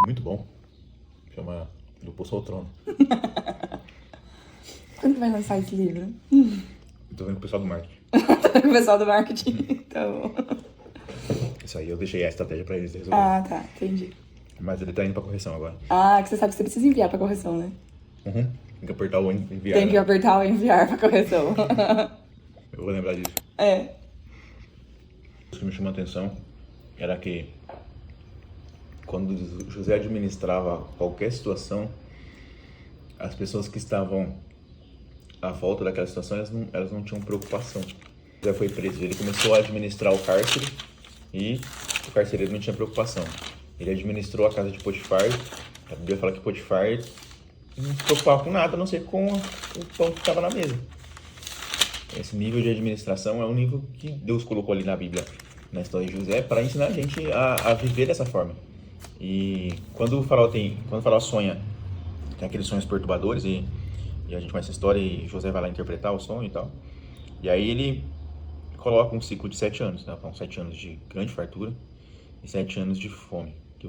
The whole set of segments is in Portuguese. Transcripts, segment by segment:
Muito bom. Chama Do Poço ao Trono. Quando que vai lançar esse livro? Tô vendo com o pessoal do marketing. O pessoal do marketing. Tá bom. Isso aí, eu deixei a estratégia pra eles resolverem. Ah, tá. Entendi. Mas ele tá indo pra correção agora. Ah, que você sabe que você precisa enviar pra correção, né? Uhum. Tem que apertar o enviar. Tem que apertar o enviar pra correção. Eu vou lembrar disso. É. O que me chamou a atenção era que quando o José administrava qualquer situação, as pessoas que estavam à volta daquela situação, elas não tinham preocupação. José foi preso, ele começou a administrar o cárcere e o carcereiro não tinha preocupação. Ele administrou a casa de Potifar, a Bíblia fala que Potifar não se preocupava com nada, a não ser com o pão que estava na mesa. Esse nível de administração é um nível que Deus colocou ali na Bíblia, na história de José, para ensinar a gente a viver dessa forma. E quando o faraó sonha, tem aqueles sonhos perturbadores, e a gente conhece a história, e José vai lá interpretar o sonho e tal. E aí ele coloca um ciclo de 7 anos, né? Então, 7 anos de grande fartura e 7 anos de fome, que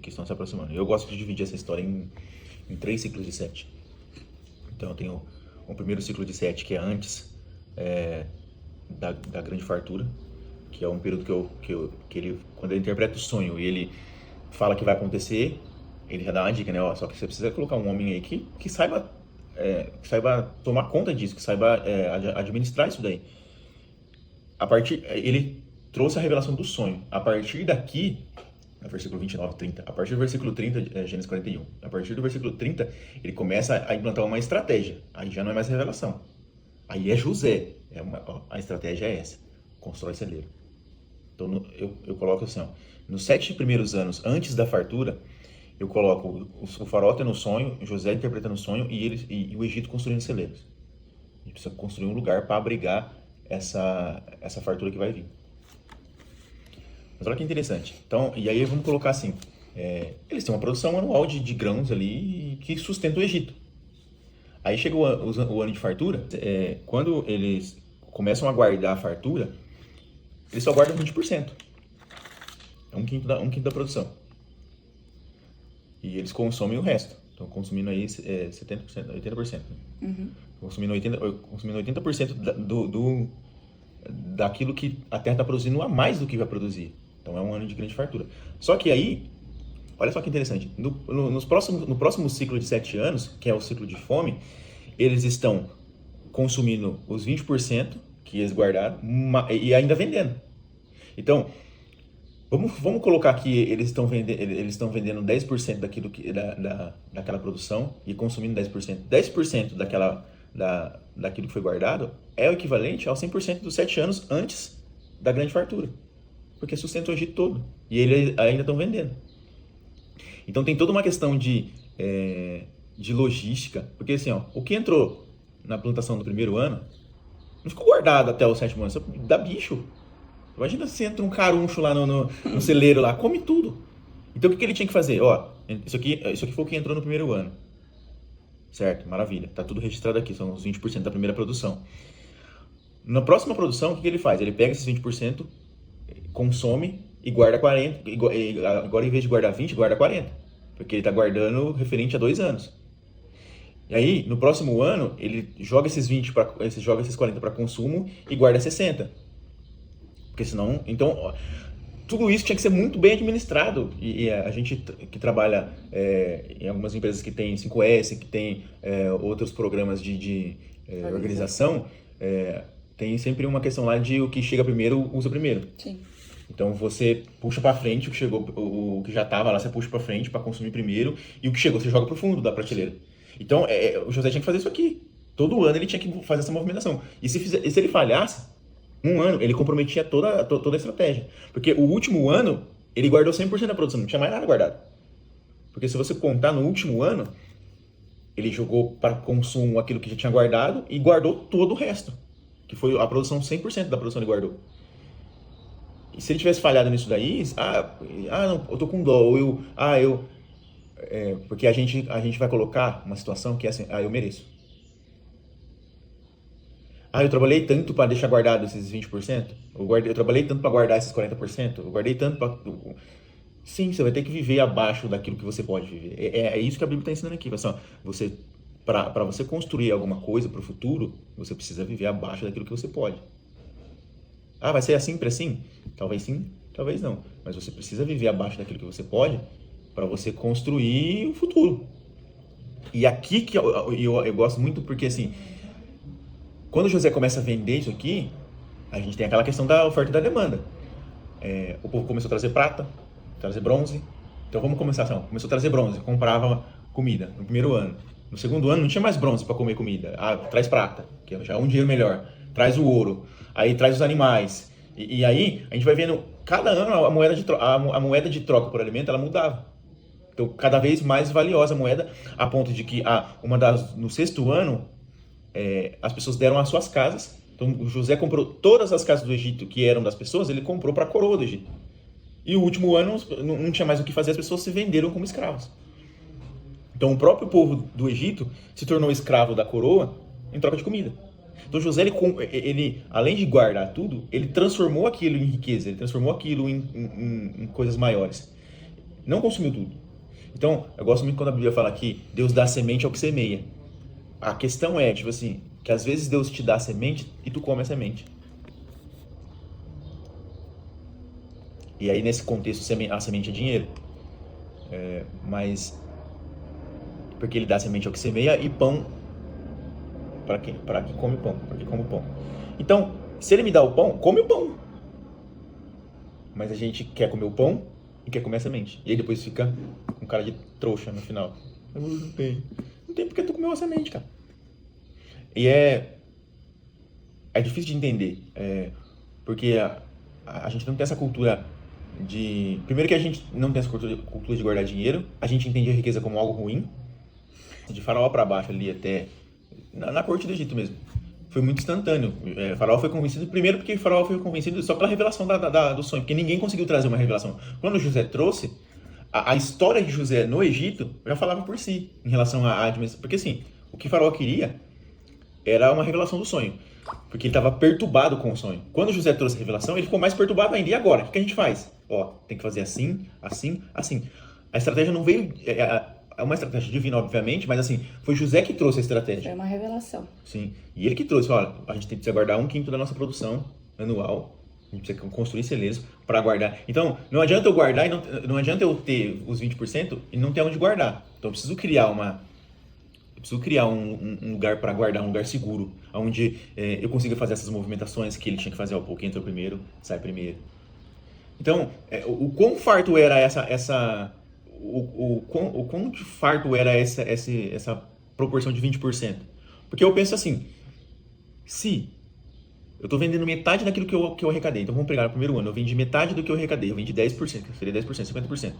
estão se aproximando. Eu gosto de dividir essa história em 3 ciclos de 7. Então eu tenho um primeiro ciclo de 7, que é antes da grande fartura, que é um período que ele, quando ele interpreta o sonho e ele fala que vai acontecer, ele já dá uma dica, né? Ó, só que você precisa colocar um homem aí que saiba tomar conta disso, que saiba administrar isso daí. Ele trouxe a revelação do sonho. A partir daqui, no versículo 29, 30, a partir do versículo 30, Gênesis 41, a partir do versículo 30, ele começa a implantar uma estratégia. Aí já não é mais revelação. Aí é José. A estratégia é essa. Constrói celeiro. Então eu coloco assim, ó, nos 7 primeiros anos antes da fartura, eu coloco o faraó tendo o sonho, José interpretando o sonho e o Egito construindo celeiros. A gente precisa construir um lugar para abrigar essa fartura que vai vir. Mas olha que interessante. Então, e aí vamos colocar assim, eles têm uma produção anual de grãos ali que sustenta o Egito. Aí chega o ano de fartura, quando eles começam a guardar a fartura, eles só guardam 20%. É um quinto da produção. E eles consomem o resto. Estão consumindo aí 70%, 80%. Uhum. Consumindo 80% daquilo que a terra está produzindo a mais do que vai produzir. Então é um ano de grande fartura. Só que aí, olha só que interessante, no próximo ciclo de 7 anos, que é o ciclo de fome, eles estão consumindo os 20% que eles guardaram e ainda vendendo. Então, vamos colocar que eles estão vendendo 10% daquilo daquela produção e consumindo 10%. 10% daquilo que foi guardado é o equivalente aos 100% dos 7 anos antes da grande fartura. Porque sustenta o Egito todo. E eles ainda estão vendendo. Então tem toda uma questão de logística. Porque assim, ó, o que entrou na plantação do primeiro ano não ficou guardado até o 7º ano. Isso dá bicho. Imagina se entra um caruncho lá no celeiro lá, come tudo. Então o que ele tinha que fazer? Ó, isso aqui foi o que entrou no primeiro ano. Certo? Maravilha. Tá tudo registrado aqui, são os 20% da primeira produção. Na próxima produção, o que ele faz? Ele pega esses 20%, consome e guarda 40%. Agora, em vez de guardar 20%, guarda 40%. Porque ele está guardando referente a 2 anos. E aí, no próximo ano, ele joga esses 40% para consumo e guarda 60%. Porque senão... Então, ó, tudo isso tinha que ser muito bem administrado. E a gente que trabalha em algumas empresas que tem 5S, que tem outros programas de organização, tem sempre uma questão lá de o que chega primeiro, usa primeiro. Sim. Então você puxa para frente o que já estava lá, você puxa para frente para consumir primeiro, e o que chegou você joga pro fundo da prateleira. Então o José tinha que fazer isso aqui. Todo ano ele tinha que fazer essa movimentação. E se ele falhasse, um ano ele comprometia toda a estratégia. Porque o último ano ele guardou 100% da produção, não tinha mais nada guardado. Porque se você contar no último ano, ele jogou para consumo aquilo que já tinha guardado e guardou todo o resto. Que foi a produção, 100% da produção ele guardou. E se ele tivesse falhado nisso daí, não, eu tô com dó, porque a gente vai colocar uma situação que é assim, eu mereço. Eu trabalhei tanto para deixar guardado esses 20%, eu trabalhei tanto para guardar esses 40%, eu guardei tanto para... Sim, você vai ter que viver abaixo daquilo que você pode viver. É isso que a Bíblia está ensinando aqui. Pessoal, para você construir alguma coisa para o futuro, você precisa viver abaixo daquilo que você pode. Ah, vai ser sempre assim? Talvez sim, talvez não. Mas você precisa viver abaixo daquilo que você pode para você construir o futuro. E aqui que eu gosto muito porque, assim, quando José começa a vender isso aqui, a gente tem aquela questão da oferta e da demanda. O povo começou a trazer prata, trazer bronze. Então vamos começar assim, começou a trazer bronze, comprava comida no primeiro ano. No segundo ano não tinha mais bronze para comer comida. Ah, traz prata, que já é um dinheiro melhor. Traz o ouro, aí traz os animais. E aí a gente vai vendo, cada ano a moeda de troca por alimento, ela mudava. Então cada vez mais valiosa a moeda, a ponto de que no sexto ano, as pessoas deram as suas casas. Então o José comprou todas as casas do Egito que eram das pessoas, ele comprou para a coroa do Egito. E o último ano não tinha mais o que fazer, as pessoas se venderam como escravos. Então o próprio povo do Egito se tornou escravo da coroa em troca de comida. Então José, ele além de guardar tudo, ele transformou aquilo em riqueza, ele transformou aquilo em coisas maiores. Não consumiu tudo. Então, eu gosto muito quando a Bíblia fala que Deus dá semente ao que semeia. A questão é, tipo assim, que às vezes Deus te dá a semente e tu come a semente. E aí, nesse contexto, a semente é dinheiro. Mas, porque ele dá semente ao que semeia e pão para quem come pão, para quem come o pão. Então, se ele me dá o pão, come o pão. Mas a gente quer comer o pão e quer comer a semente. E aí depois fica com cara de trouxa no final. Não tem. Não tem porque tu comeu a semente, cara. E é difícil de entender. Porque a gente não tem essa cultura de... Primeiro que a gente não tem essa cultura de guardar dinheiro. A gente entende a riqueza como algo ruim. De Faraó para baixo ali até... Na corte do Egito mesmo. Foi muito instantâneo. Faraó foi convencido, primeiro porque Faraó foi convencido só pela revelação do sonho, porque ninguém conseguiu trazer uma revelação. Quando José trouxe, a história de José no Egito já falava por si, em relação à administração. Porque assim, o que Faraó queria era uma revelação do sonho, porque ele estava perturbado com o sonho. Quando José trouxe a revelação, ele ficou mais perturbado ainda. E agora? O que a gente faz? Tem que fazer assim, assim, assim. A estratégia não veio... É uma estratégia divina, obviamente, mas assim, foi José que trouxe a estratégia. É uma revelação. Sim, e ele que trouxe, olha, a gente precisa guardar 1/5 da nossa produção anual, a gente precisa construir celeiros para guardar. Então, não adianta eu guardar, não adianta eu ter os 20% e não ter onde guardar. Então, eu preciso criar um lugar para guardar, um lugar seguro, onde eu consiga fazer essas movimentações que ele tinha que fazer. O que entra primeiro, sai primeiro. Então, o quão farto era o quão de farto era essa proporção de 20%? Porque eu penso assim, se eu estou vendendo metade daquilo que eu arrecadei, então vamos pegar no primeiro ano, eu vendi metade do que eu arrecadei, eu vendi 10%, que seria 10%, 50%.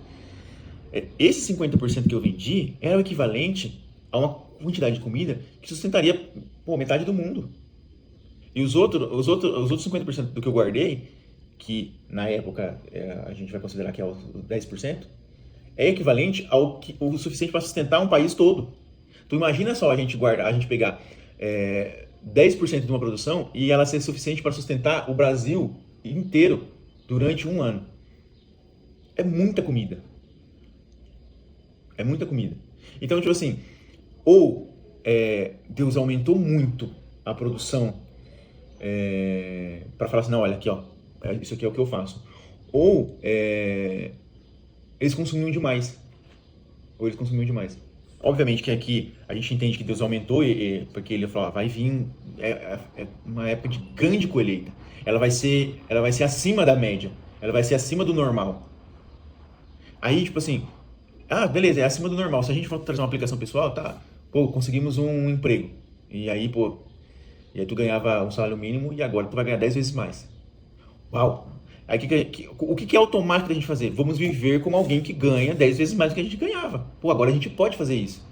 Esse 50% que eu vendi era o equivalente a uma quantidade de comida que sustentaria metade do mundo. E os outros 50% do que eu guardei, que na época a gente vai considerar que é os 10%, é equivalente o suficiente para sustentar um país todo. Então imagina só a gente pegar 10% de uma produção e ela ser suficiente para sustentar o Brasil inteiro durante um ano. É muita comida. É muita comida. Então, tipo assim, Deus aumentou muito a produção para falar assim, não, olha aqui, isso aqui é o que eu faço. Ou eles consumiam demais. Obviamente que aqui a gente entende que Deus aumentou, porque ele falou, vai vir uma época de grande colheita. Ela vai ser acima da média. Ela vai ser acima do normal. Aí, tipo assim, beleza, é acima do normal. Se a gente for trazer uma aplicação pessoal, tá, conseguimos um emprego. E aí tu ganhava um salário mínimo e agora tu vai ganhar 10 vezes mais. Uau! Aí o que é automático da gente fazer? Vamos viver como alguém que ganha 10 vezes mais do que a gente ganhava. Agora a gente pode fazer isso.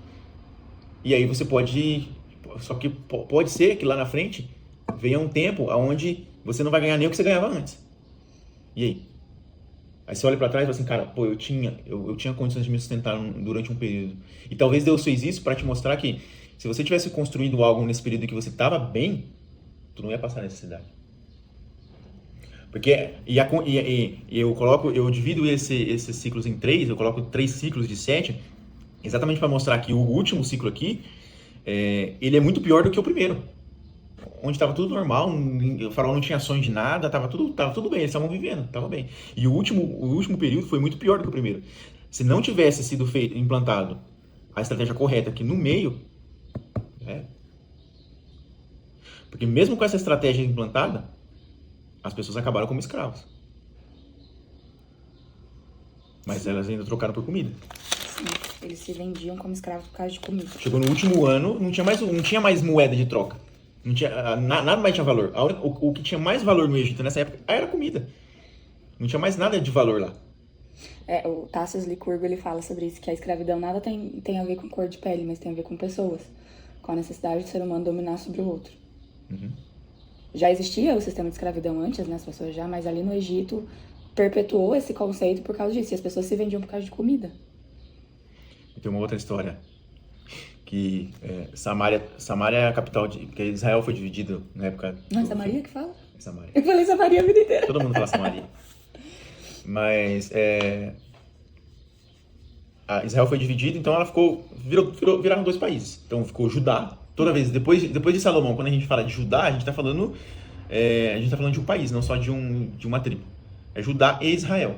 E aí você pode... Só que pode ser que lá na frente venha um tempo onde você não vai ganhar nem o que você ganhava antes. E aí? Aí você olha pra trás e fala assim, cara, eu tinha condições de me sustentar durante um período. E talvez Deus fez isso para te mostrar que se você tivesse construído algo nesse período em que você estava bem, tu não ia passar necessidade. Porque eu divido esses ciclos em 3, eu coloco 3 ciclos de 7, exatamente para mostrar que o último ciclo aqui, ele é muito pior do que o primeiro. Onde estava tudo normal, o faraó não tinha ações de nada, tava tudo bem, eles estavam vivendo, estava bem. E o último período foi muito pior do que o primeiro. Se não tivesse sido implantado a estratégia correta aqui no meio, porque mesmo com essa estratégia implantada, as pessoas acabaram como escravos. Mas elas ainda trocaram por comida. Sim, eles se vendiam como escravos por causa de comida. Chegou no último ano, não tinha mais moeda de troca. Não tinha, nada mais tinha valor. O que tinha mais valor no Egito nessa época era comida. Não tinha mais nada de valor lá. O Tacius Licurgo, ele fala sobre isso, que a escravidão nada tem a ver com cor de pele, mas tem a ver com pessoas. Com a necessidade do ser humano dominar sobre o outro. Uhum. Já existia o sistema de escravidão antes, né, as pessoas já, mas ali no Egito perpetuou esse conceito por causa disso. E as pessoas se vendiam por causa de comida. E tem uma outra história. Que Samaria é a capital porque Israel foi dividido na época... Não é Samaria que fala? É Samaria. Eu falei Samaria a vida inteira. Todo mundo fala Samaria. Mas Israel foi dividido, então ela viraram 2 países. Então ficou Judá. Toda vez, depois de Salomão, quando a gente fala de Judá, a gente está falando de um país, não só de uma tribo. É Judá e Israel.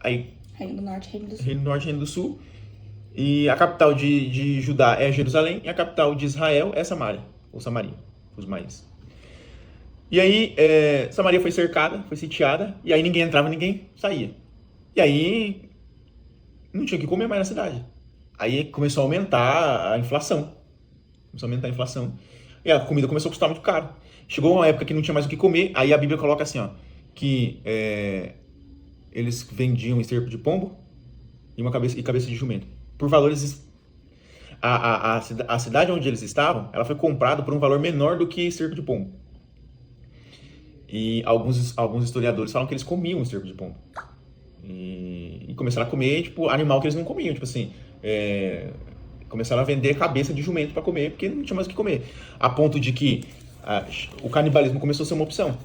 Aí, Reino do Norte, Reino do Sul. Reino do Norte e Reino do Sul. E a capital de Judá é Jerusalém e a capital de Israel é Samaria, ou Samaria, os mais. E aí, Samaria foi cercada, foi sitiada, e aí ninguém entrava, ninguém saía. E aí, não tinha o que comer mais na cidade. Aí começou a aumentar a inflação. E a comida começou a custar muito caro. Chegou uma época que não tinha mais o que comer, aí a Bíblia coloca assim, ó, que eles vendiam esterco de pombo e cabeça de jumento. Por valores... A cidade onde eles estavam, ela foi comprada por um valor menor do que esterco de pombo. E alguns historiadores falam que eles comiam esterco de pombo. E começaram a comer, tipo, animal que eles não comiam. Tipo assim, começaram a vender cabeça de jumento para comer, porque não tinha mais o que comer. A ponto de que o canibalismo começou a ser uma opção.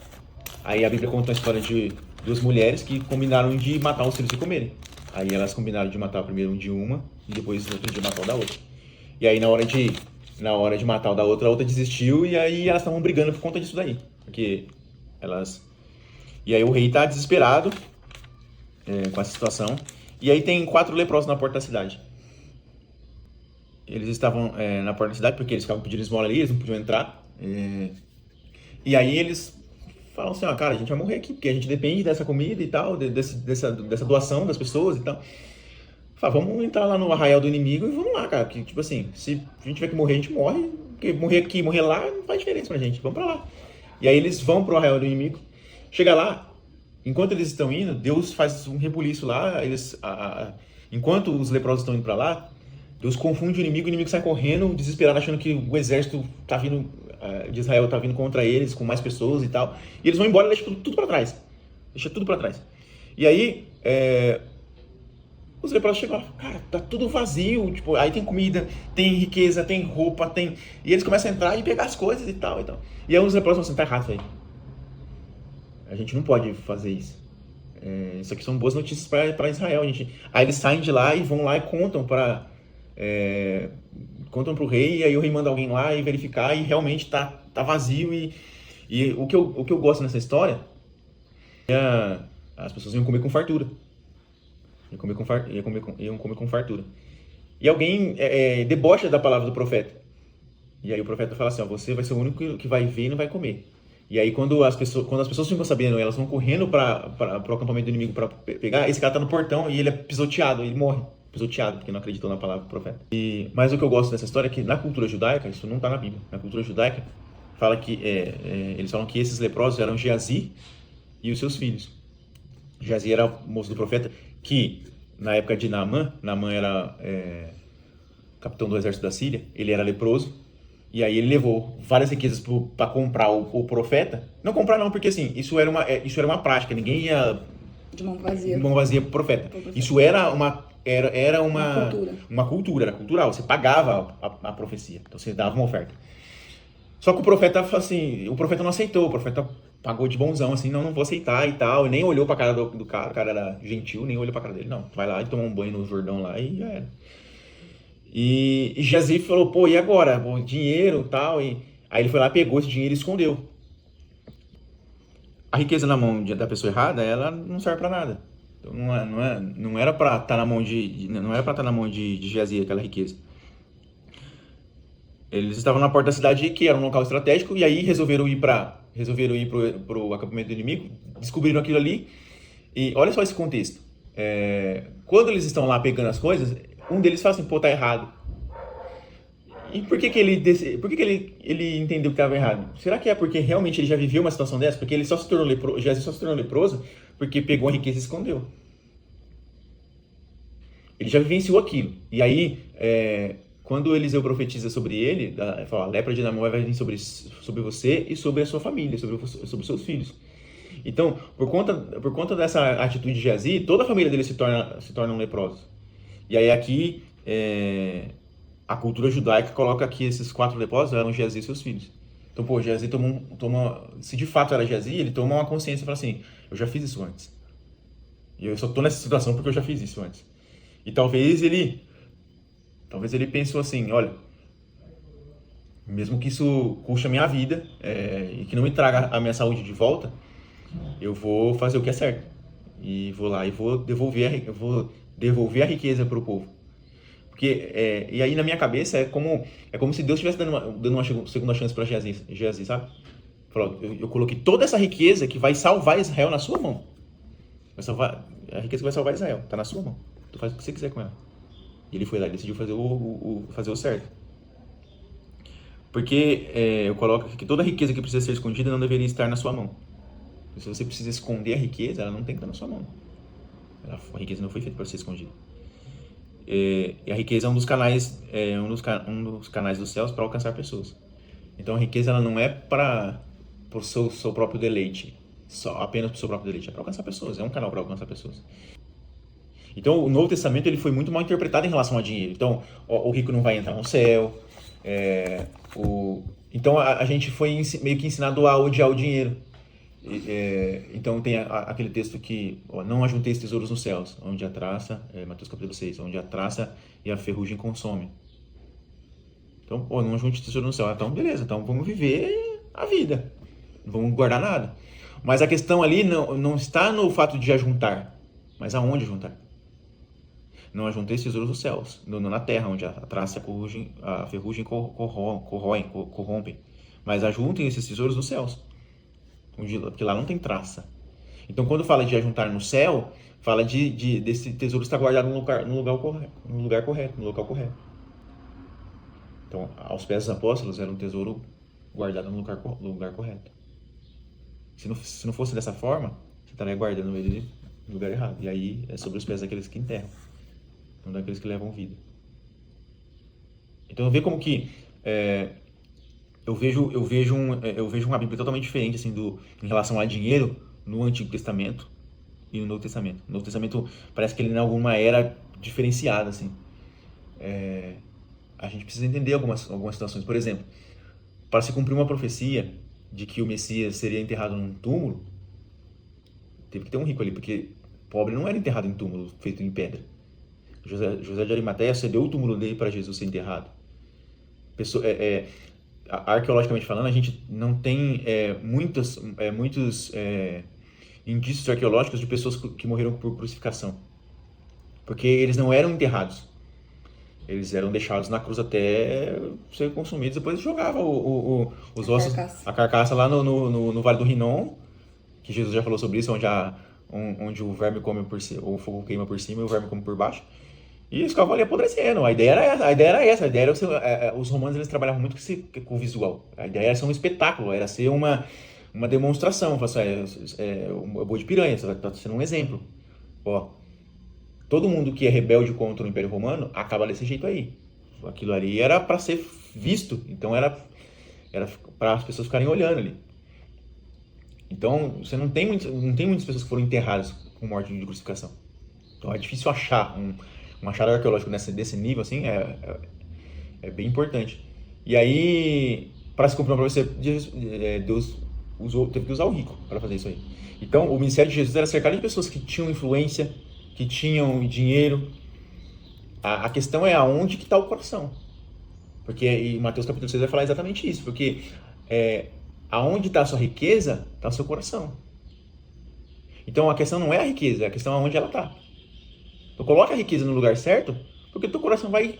Aí a Bíblia conta a história de 2 mulheres que combinaram de matar os filhos e comerem. Aí elas combinaram de matar primeiro um de uma e depois no outro dia matar o da outra. E aí na hora de matar o da outra, a outra desistiu e aí elas estavam brigando por conta disso daí. Porque elas... E aí o rei tá desesperado com essa situação. E aí tem 4 leprosos na porta da cidade. Eles estavam na porta da cidade porque eles ficavam pedindo esmola ali, eles não podiam entrar. E aí eles falam assim, cara, a gente vai morrer aqui, porque a gente depende dessa comida e tal, dessa doação das pessoas e tal. Fala, vamos entrar lá no arraial do inimigo e vamos lá, cara, que tipo assim, se a gente tiver que morrer, a gente morre, porque morrer aqui, morrer lá, não faz diferença pra gente, vamos pra lá. E aí eles vão pro arraial do inimigo, chega lá, enquanto eles estão indo, Deus faz um rebuliço lá, enquanto os leprosos estão indo pra lá, Deus confunde o inimigo sai correndo, desesperado, achando que o exército tá vindo... de Israel tá vindo contra eles, com mais pessoas e tal. E eles vão embora e deixam tudo pra trás. E aí, os leprosos chegam lá, cara, tá tudo vazio. Tipo, aí tem comida, tem riqueza, tem roupa, tem... E eles começam a entrar e pegar as coisas e tal. E aí os leprosos falam assim, tá errado isso aí. A gente não pode fazer isso. Isso aqui são boas notícias pra Israel. Aí eles saem de lá e vão lá e contam pro rei, e aí o rei manda alguém lá e verificar, e realmente tá vazio, e o que eu gosto nessa história as pessoas iam comer com fartura. Iam comer com fartura. E alguém debocha da palavra do profeta. E aí o profeta fala assim, você vai ser o único que vai ver e não vai comer. E aí quando as pessoas ficam sabendo, elas vão correndo para o acampamento do inimigo para pegar, esse cara tá no portão e ele é pisoteado, ele morre. Pisoteado, porque não acreditou na palavra do profeta. Mas o que eu gosto dessa história é que na cultura judaica, isso não está na Bíblia, na cultura judaica, fala que, eles falam que esses leprosos eram Geazi e os seus filhos. Geazi era o moço do profeta, que na época de Naamã era capitão do exército da Síria, ele era leproso, e aí ele levou várias riquezas para comprar o profeta. Não comprar não, porque assim, isso era uma prática, ninguém ia de mão vazia pro profeta. Isso era uma cultura, era cultural. Você pagava a profecia, então você dava uma oferta. Só que o profeta não aceitou. O profeta pagou de bonzão, assim, não vou aceitar e tal. E nem olhou pra cara do cara, o cara era gentil, nem olhou pra cara dele, não. Vai lá e toma um banho no Jordão lá e já era. E Geazi falou, pô, e agora? Pô, dinheiro e tal. E aí ele foi lá, pegou esse dinheiro e escondeu. A riqueza na mão da pessoa errada, ela não serve pra nada. Então não era pra estar na mão não era pra estar na mão de Geazi aquela riqueza. Eles estavam na porta da cidade, que era um local estratégico, e aí resolveram ir pro acampamento do inimigo, descobriram aquilo ali, e olha só esse contexto. Quando eles estão lá pegando as coisas, um deles fala assim, pô, tá errado. E por que ele entendeu que estava errado? Será que é porque realmente ele já viveu uma situação dessa? Porque ele só se tornou leproso, Jesus só se tornou leproso porque pegou a riqueza e escondeu. Ele já vivenciou aquilo. E aí, quando Eliseu profetiza sobre ele, fala, a lepra de Naamã vai vir sobre você e sobre a sua família, sobre os seus filhos. Então, por conta dessa atitude de Geazi, toda a família dele se torna leprosa. E aí aqui, a cultura judaica coloca que esses 4 leprosos eram Geazi e seus filhos. Então, pô, Geazi se de fato era Geazi, ele toma uma consciência e fala assim, eu já fiz isso antes. E eu só tô nessa situação porque eu já fiz isso antes. E talvez ele pensou assim, olha, mesmo que isso custe a minha vida e que não me traga a minha saúde de volta, eu vou fazer o que é certo. E vou lá e vou devolver a riqueza para o povo. Porque, e aí na minha cabeça é como se Deus estivesse dando uma segunda chance para Geazi, sabe? Falou, eu coloquei toda essa riqueza que vai salvar Israel na sua mão. A riqueza que vai salvar Israel, está na sua mão. Tu faz o que você quiser com ela. E ele foi lá e decidiu fazer o certo. Porque eu coloco que toda riqueza que precisa ser escondida não deveria estar na sua mão. Se você precisa esconder a riqueza, ela não tem que estar na sua mão. A riqueza não foi feita para ser escondida. E a riqueza é um dos canais dos céus para alcançar pessoas. Então a riqueza ela não é para o seu próprio deleite, apenas para o seu próprio deleite, é para alcançar pessoas, é um canal para alcançar pessoas. Então o Novo Testamento ele foi muito mal interpretado em relação a dinheiro. Então o rico não vai entrar no céu. Então a gente foi meio que ensinado a odiar o dinheiro. Então tem aquele texto que não ajunteis tesouros nos céus, onde a traça, Mateus capítulo 6, onde a traça e a ferrugem consomem. Então, não ajunte tesouro no céu. Então, beleza, então vamos viver a vida, não vamos guardar nada. Mas a questão ali não está no fato de ajuntar, mas aonde juntar. Não ajunteis tesouros nos céus, na terra, onde a traça e a ferrugem corrompem, mas ajuntem esses tesouros nos céus. Porque lá não tem traça. Então, quando fala de ajuntar no céu, fala desse tesouro estar guardado no lugar correto. Então, aos pés dos apóstolos, era um tesouro guardado no lugar correto. Se não fosse dessa forma, você estaria guardando ele no lugar errado. E aí é sobre os pés daqueles que enterram, não daqueles que levam vida. Então, vê como que eu vejo uma Bíblia totalmente diferente assim em relação a dinheiro no Antigo Testamento e no Novo Testamento. No Novo Testamento parece que ele inaugura uma era diferenciada assim. A gente precisa entender algumas situações. Por exemplo, para se cumprir uma profecia de que o Messias seria enterrado num túmulo, teve que ter um rico ali, porque pobre não era enterrado em túmulo feito em pedra. José de Arimateia cedeu o túmulo dele para Jesus ser enterrado. Arqueologicamente falando, a gente não tem muitos indícios arqueológicos de pessoas que morreram por crucificação, porque eles não eram enterrados, eles eram deixados na cruz até ser consumidos, depois jogava os ossos, a carcaça lá no Vale do Rinom, que Jesus já falou sobre isso, onde o verme come por cima, o fogo queima por cima e o verme come por baixo. E eles ficavam ali apodrecendo. A ideia era essa. Os romanos eles trabalhavam muito com o visual. A ideia era ser um espetáculo, era ser uma demonstração. O boi de piranha, você está sendo um exemplo. Todo mundo que é rebelde contra o Império Romano acaba desse jeito aí. Aquilo ali era para ser visto, então era para as pessoas ficarem olhando ali. Então você não tem muitas pessoas que foram enterradas com morte de crucificação. Então é difícil achar um achado arqueológico desse nível, assim, é bem importante. E aí, para se cumprir uma profecia, Deus teve que usar o rico para fazer isso aí. Então, o ministério de Jesus era cercado de pessoas que tinham influência, que tinham dinheiro. A questão é aonde que está o coração. Porque em Mateus capítulo 6 vai falar exatamente isso. Porque aonde está a sua riqueza, está o seu coração. Então, a questão não é a riqueza, a questão é onde ela está. Então, coloca a riqueza no lugar certo, porque o teu coração vai...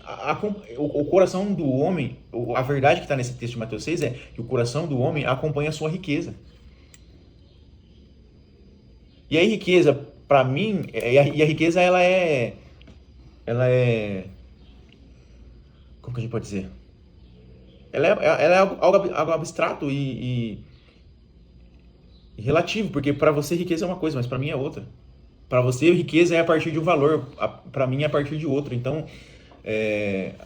O coração do homem, a verdade que está nesse texto de Mateus 6 é que o coração do homem acompanha a sua riqueza. E aí, riqueza, para mim, e a riqueza, ela é... Como que a gente pode dizer? Ela é algo abstrato e relativo, porque para você riqueza é uma coisa, mas para mim é outra. Para você riqueza é a partir de um valor, para mim é a partir de outro. Então,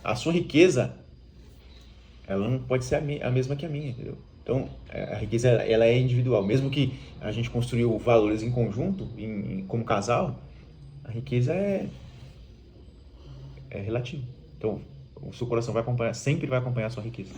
a sua riqueza, ela não pode ser a mesma que a minha, entendeu? Então, a riqueza, ela é individual. Mesmo que a gente construiu valores em conjunto, como casal, a riqueza é relativa. Então, o seu coração vai acompanhar, sempre vai acompanhar a sua riqueza.